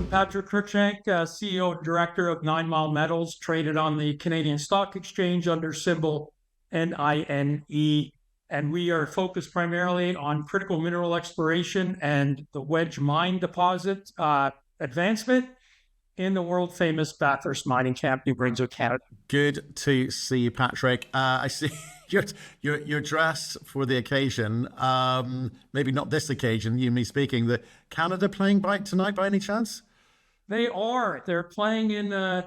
I'm Patrick Cruickshank, CEO and Director of Mile Metals, traded on the Canadian Stock Exchange under symbol NINE. And we are focused primarily on critical mineral exploration and the Wedge mine deposit advancement in the world famous Bathurst Mining Camp, New Brunswick, Canada. Good to see you, Patrick. I see you're dressed for the occasion. Maybe not this occasion, you and me speaking. The Canada playing tonight by any chance? They are. They're playing in an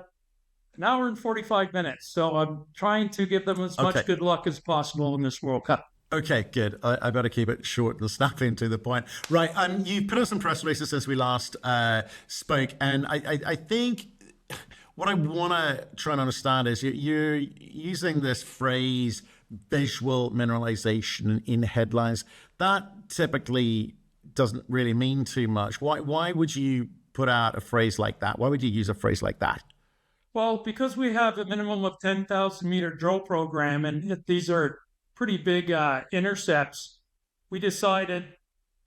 hour and 45 minutes. So I'm trying to give them as much good luck as possible in this World Cup. Okay, good. I better keep it short and snapping to the point. Right, you've put out some press releases since we last spoke, and I think what I want to try and understand is you're using this phrase, visual mineralization, in headlines. That typically doesn't really mean too much. Why would you put out a phrase like that? Why would you use a phrase like that? Well, because we have a minimum of 10,000 meter drill program, and these are pretty big intercepts, we decided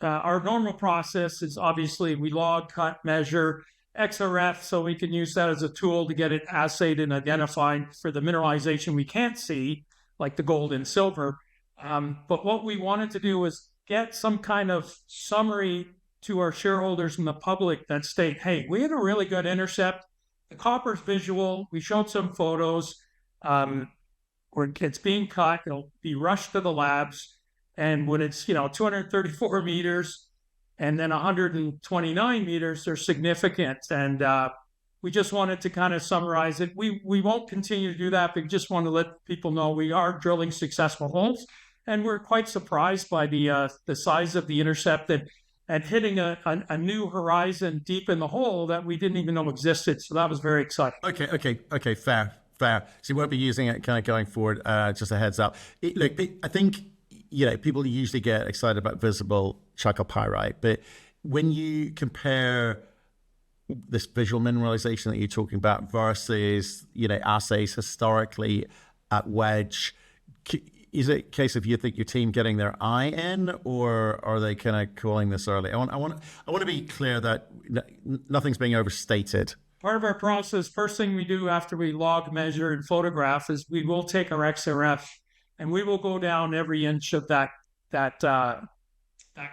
our normal process is obviously we log, cut, measure, XRF, so we can use that as a tool to get it assayed and identified for the mineralization we can't see, like the gold and silver. But what we wanted to do was get some kind of summary to our shareholders and the public that state, hey, we had a really good intercept. The copper's visual. We showed some photos. Where it's being cut, it'll be rushed to the labs. And when it's, 234 meters and then 129 meters, they're significant. And we just wanted to kind of summarize it. We won't continue to do that, but we just want to let people know we are drilling successful holes. And we're quite surprised by the size of the intercept and hitting a new horizon deep in the hole that we didn't even know existed. So that was very exciting. Okay, fair. So you won't be using it kind of going forward, just a heads up. I think, people usually get excited about visible chalcopyrite, but when you compare this visual mineralization that you're talking about versus, assays historically at Wedge, is it a case of you think your team getting their eye in, or are they kind of calling this early? I want to be clear that nothing's being overstated. Part of our process, first thing we do after we log, measure, and photograph is we will take our XRF and we will go down every inch of that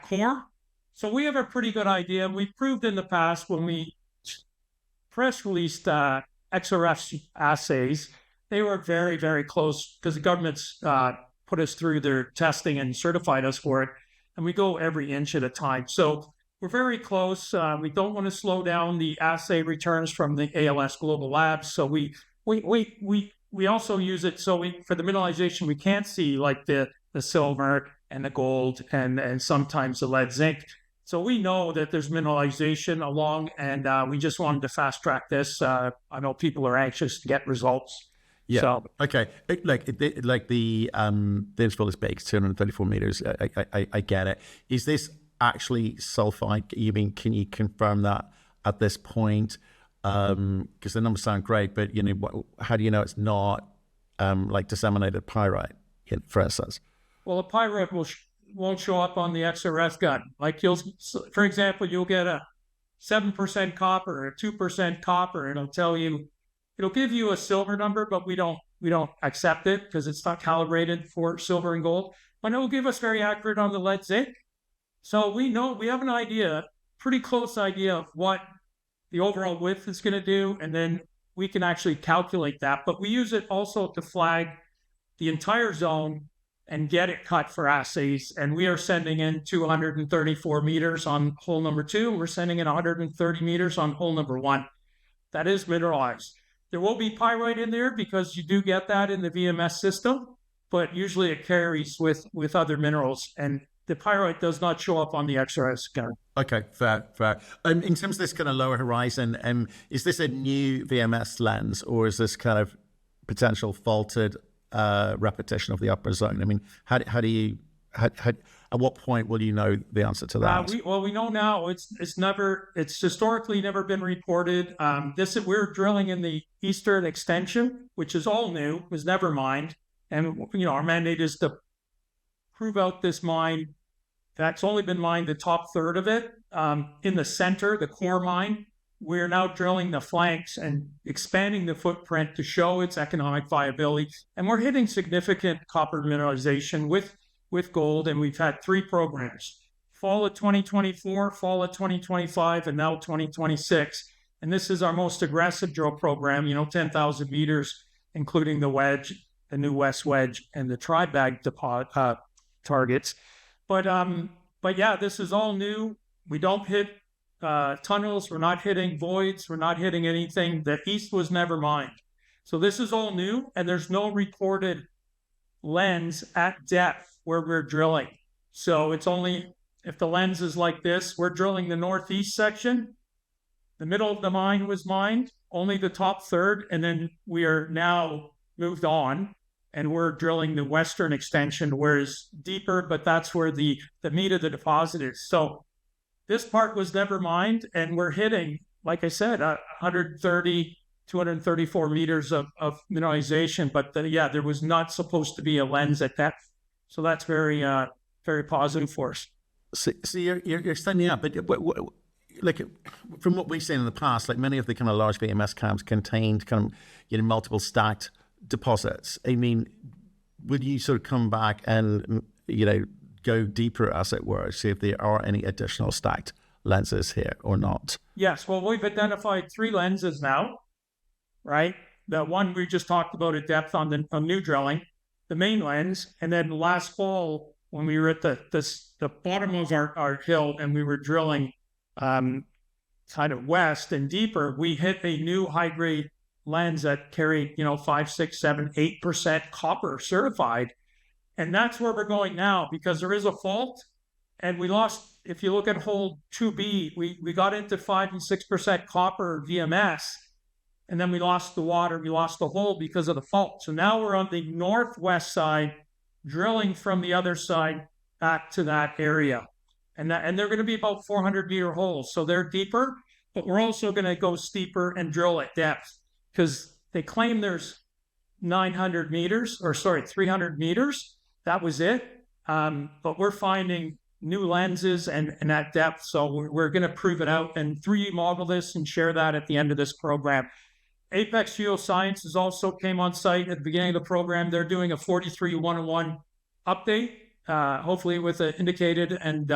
core. So we have a pretty good idea. We've proved in the past when we press released XRF assays, they were very, very close because the government's put us through their testing and certified us for it. And we go every inch at a time. So we're very close. We don't want to slow down the assay returns from the ALS Global Labs. So we also use it for the mineralization we can't see, like the silver and the gold and sometimes the lead zinc. So we know that there's mineralization along, and we just wanted to fast track this. I know people are anxious to get results. Yeah. So, okay. The interval is big, 234 meters. I get it. Is this actually sulfide? Can you confirm that at this point? Because the numbers sound great, but how do you know it's not like disseminated pyrite, for instance? Well, a pyrite won't show up on the XRF gun. Like for example, you'll get a 7% copper or a 2% copper, and it'll give you a silver number, but we don't accept it because it's not calibrated for silver and gold. But it will give us very accurate on the lead zinc. So we have an idea, pretty close idea of what the overall width is going to do, and then we can actually calculate that. But we use it also to flag the entire zone and get it cut for assays. And we are sending in 234 meters on hole number 2. And we're sending in 130 meters on hole number 1. That is mineralized. There will be pyrite in there because you do get that in the VMS system, but usually it carries with other minerals, and the pyrite does not show up on the XRF scanner. Okay, fair. In terms of this kind of lower horizon, is this a new VMS lens, or is this kind of potential faulted repetition of the upper zone? How do you at what point will you know the answer to that? We know now. It's historically never been reported. We're drilling in the eastern extension, which is all new, was never mined, and our mandate is to prove out this mine that's only been mined the top third of it. In the center, the core mine, we're now drilling the flanks and expanding the footprint to show its economic viability. And we're hitting significant copper mineralization with gold. And we've had 3 programs, fall of 2024, fall of 2025, and now 2026. And this is our most aggressive drill program, 10,000 meters, including the wedge, the new West Wedge, and the TriBag targets. But yeah, this is all new. We don't hit tunnels. We're not hitting voids. We're not hitting anything. The east was never mined. So this is all new, and there's no recorded lens at depth where we're drilling. So it's only, if the lens is like this, we're drilling the northeast section. The middle of the mine was mined, only the top third, and then we are now moved on, and we're drilling the western extension, where it's deeper, but that's where the meat of the deposit is. So this part was never mined, and we're hitting, like I said, 130, 234 meters of mineralization. But yeah, there was not supposed to be a lens at depth. So that's very, very positive for us. So you're standing up, but like from what we've seen in the past, like many of the kind of large VMS camps contained kind of multiple stacked deposits. I mean, would you sort of come back and go deeper, as it were, see if there are any additional stacked lenses here or not? Yes, well, we've identified 3 lenses now, right? The one we just talked about at depth on new drilling, the main lens, and then last fall when we were at the bottom of our hill and we were drilling kind of west and deeper, we hit a new high-grade lens that carried 5, 6, 7, 8% copper certified. And that's where we're going now, because there is a fault, and we lost. If you look at hole 2B, we got into 5 and 6% copper VMS, and then we lost the water, we lost the hole because of the fault. So now we're on the northwest side, drilling from the other side back to that area. And they're going to be about 400-meter holes. So they're deeper, but we're also going to go steeper and drill at depth, because they claim there's 300 meters. That was it. But we're finding new lenses and at depth. So we're going to prove it out and 3D model this and share that at the end of this program. Apex Geosciences also came on site at the beginning of the program. They're doing a 43-101 update, hopefully with an indicated and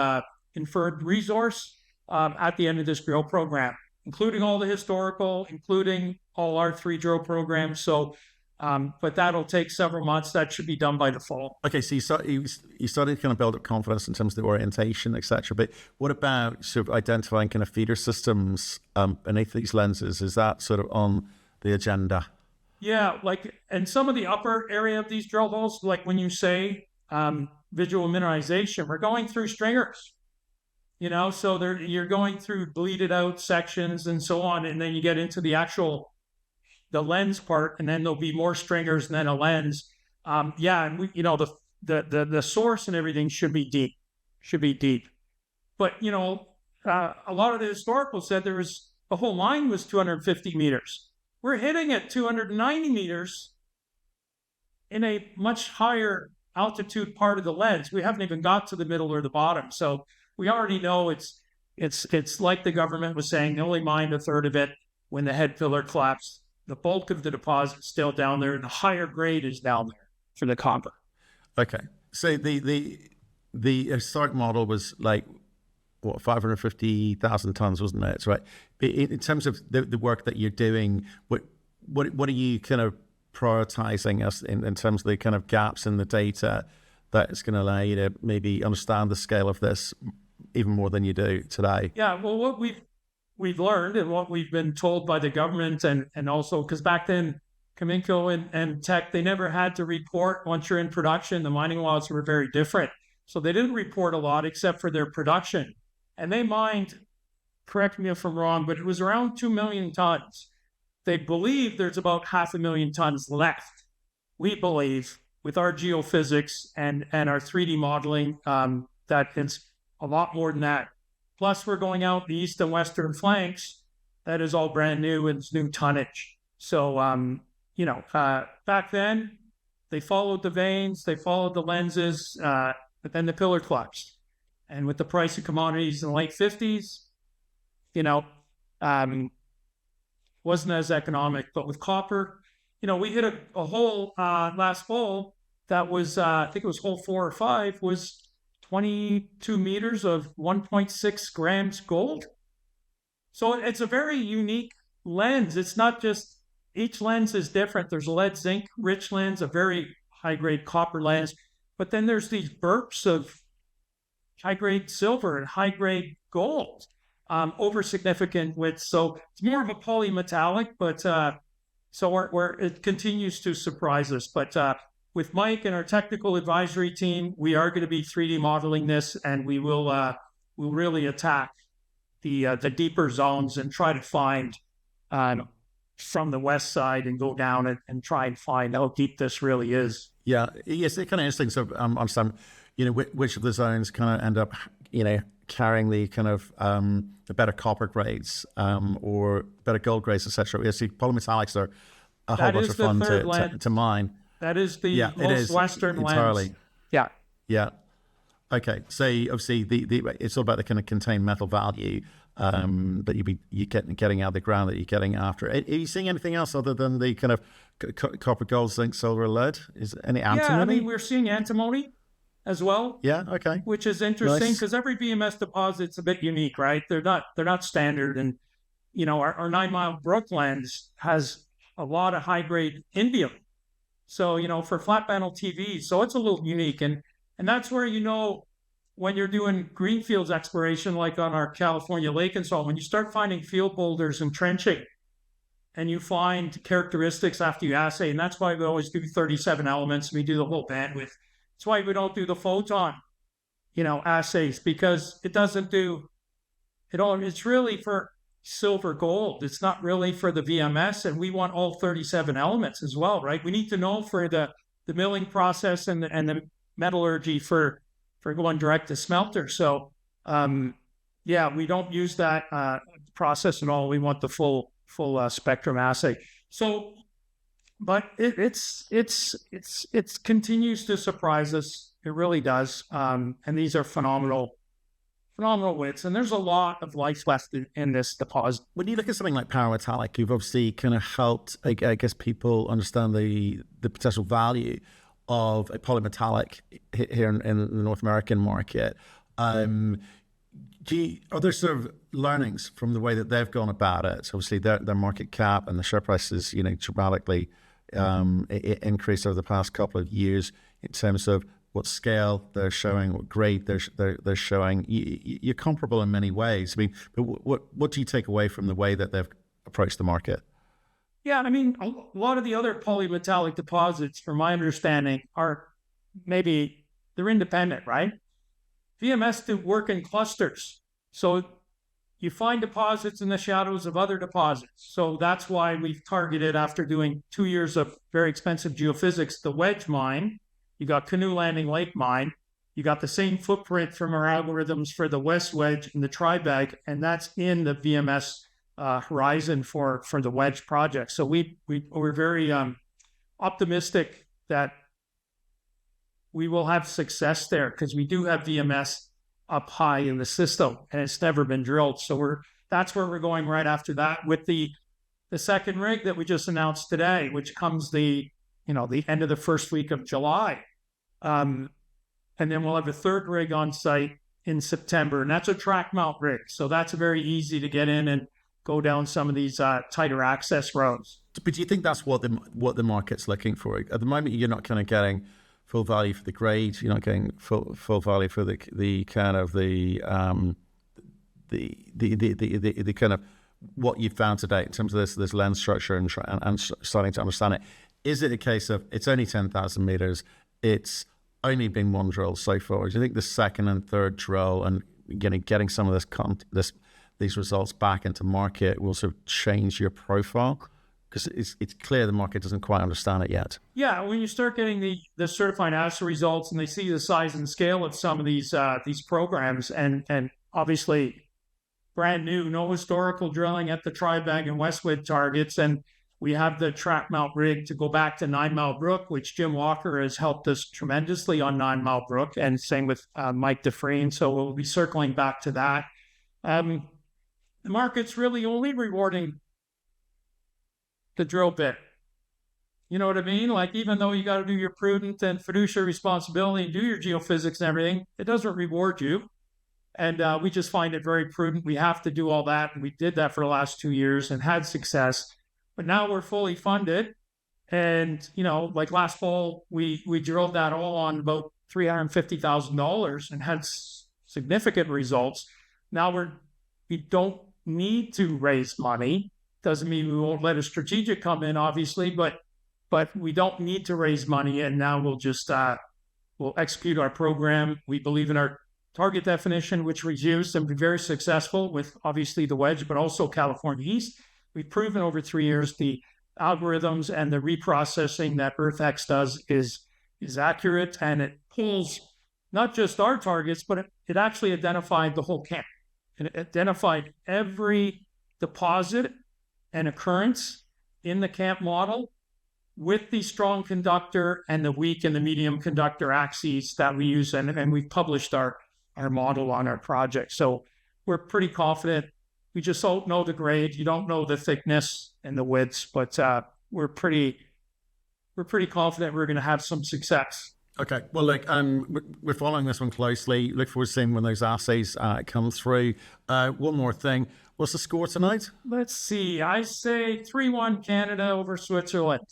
inferred resource at the end of this drill program, including all the historical, including all our 3 drill programs. So, but that'll take several months. That should be done by the fall. Okay, so you started to kind of build up confidence in terms of the orientation, etc. But what about sort of identifying kind of feeder systems beneath these lenses? Is that sort of on the agenda? Yeah, and some of the upper area of these drill holes, like when you say visual mineralization, we're going through stringers. So you're going through bleeded out sections and so on, and then you get into the lens part, and then there'll be more stringers and then a lens. And the source and everything should be deep. But a lot of the historical said the whole line was 250 meters. We're hitting at 290 meters in a much higher altitude part of the lens. We haven't even got to the middle or the bottom. So we already know it's like the government was saying, they only mined a third of it when the head pillar collapsed. The bulk of the deposit is still down there, and the higher grade is down there for the copper. Okay. So the historic model was like, 550,000 tons, wasn't it? That's right. In terms of the work that you're doing, what are you kind of prioritizing us in terms of the kind of gaps in the data that is going to allow you to maybe understand the scale of this even more than you do today? Yeah, well, what we've learned and what we've been told by the government, and also because back then Cominco and Teck, they never had to report once you're in production. The mining laws were very different. So they didn't report a lot except for their production. And they mined, correct me if I'm wrong, but it was around 2 million tons. They believe there's about 500,000 tons left. We believe, with our geophysics and our 3D modeling, that it's a lot more than that. Plus, we're going out the east and western flanks. That is all brand new and it's new tonnage. So, back then, they followed the veins, they followed the lenses, but then the pillar collapsed. And with the price of commodities in the late 50s, wasn't as economic. But with copper, we hit a hole last fall that was, I think it was hole 4 or 5, was 22 meters of 1.6 grams gold. So it's a very unique lens. It's not just, each lens is different. There's a lead zinc rich lens, a very high grade copper lens, but then there's these burps of high grade silver and high grade gold over significant widths. So it's more of a polymetallic, but it continues to surprise us. But with Mike and our technical advisory team, we are going to be 3D modeling this, and we'll really attack the deeper zones and try to find from the west side and go down and try and find how deep this really is. Yeah, yes, it's kind of interesting. So understand, which of the zones kind of end up, carrying the kind of the better copper grades or better gold grades, etc. Yeah, see, polymetallics are a whole bunch of fun to mine. That is the most western entirely. lens. Yeah. Yeah. Okay. So obviously it's all about the kind of contained metal value that you're getting out of the ground that you're getting after. Are you seeing anything else other than the kind of copper, gold, zinc, silver, lead? Is any antimony? Yeah, I mean, we're seeing antimony as well. Yeah. Okay. Which is interesting because every VMS deposit's a bit unique, right? They're not standard, and our 9 Mile Brook lens has a lot of high grade indium. So for flat panel TVs, so it's a little unique, and that's where when you're doing greenfields exploration, like on our California lake and so on, when you start finding field boulders and trenching, and you find characteristics after you assay, and that's why we always do 37 elements. We do the whole bandwidth. That's why we don't do the photon, assays, because it doesn't do it all. It's really for silver, gold. It's not really for the VMS, and we want all 37 elements as well, right? We need to know for the milling process and the metallurgy for going direct to smelter. So, we don't use that process at all. We want the full spectrum assay. So, but it continues to surprise us. It really does. And these are phenomenal widths, and there's a lot of life left in this deposit. When you look at something like parametallic, you've obviously kind of helped, I guess, people understand the potential value of a polymetallic here in the North American market. Are there sort of learnings from the way that they've gone about it? Obviously, their market cap and the share prices, dramatically increased over the past couple of years in terms of what scale they're showing, what grade they're showing. You're comparable in many ways. I mean, but what do you take away from the way that they've approached the market? Yeah, I mean, a lot of the other polymetallic deposits, from my understanding, they're independent, right? VMS do work in clusters. So you find deposits in the shadows of other deposits. So that's why we've targeted, after doing 2 years of very expensive geophysics, the Wedge mine. You got Canoe Landing Lake mine. You got the same footprint from our algorithms for the West Wedge and the TriBag, and that's in the VMS horizon for the Wedge project. So we're very optimistic that we will have success there, because we do have VMS up high in the system, and it's never been drilled. So that's where we're going right after that, with the second rig that we just announced today, which comes the end of the first week of July. And then we'll have a third rig on site in September, and that's a track mount rig. So that's very easy to get in and go down some of these tighter access roads. But do you think that's what the market's looking for? At the moment, you're not kind of getting full value for the grade. You're not getting full value for the kind of the kind of what you've found today in terms of this lens structure and starting to understand it. Is it a case of it's only 10,000 meters? It's only been one drill so far. Do you think the second and third drill and getting some of these results back into market will sort of change your profile? Because it's clear the market doesn't quite understand it yet. Yeah, when you start getting the certified assay results and they see the size and scale of some of these programs, and obviously brand new, no historical drilling at the TriBag and West Wedge targets, and we have the track mount rig to go back to 9 Mile Brook, which Jim Walker has helped us tremendously on 9 Mile Brook, and same with Mike Dufresne. So we'll be circling back to that. The market's really only rewarding the drill bit. You know what I mean? Like, even though you got to do your prudent and fiduciary responsibility and do your geophysics and everything, it doesn't reward you. And we just find it very prudent. We have to do all that. And we did that for the last 2 years and had success. But now we're fully funded. And, you know, like last fall, we drilled that all on about $350,000 and had significant results. Now we don't need to raise money. Doesn't mean we won't let a strategic come in, obviously, but we don't need to raise money. And now we'll just we'll execute our program. We believe in our target definition, which was used and been very successful with obviously the Wedge, but also California East. We've proven over 3 years the algorithms and the reprocessing that EarthX does is accurate, and it pulls not just our targets, but it actually identified the whole camp. It identified every deposit and occurrence in the camp model with the strong conductor and the weak and the medium conductor axes that we use, and we've published our model on our project. So we're pretty confident. We just don't know the grade. You don't know the thickness and the widths, but we're pretty confident we're going to have some success. Okay. Well, look, we're following this one closely. Look forward to seeing when those assays come through. One more thing. What's the score tonight? Let's see. I say 3-1 Canada over Switzerland.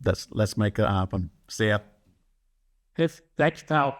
Let's make that happen. See ya. Thanks, pal.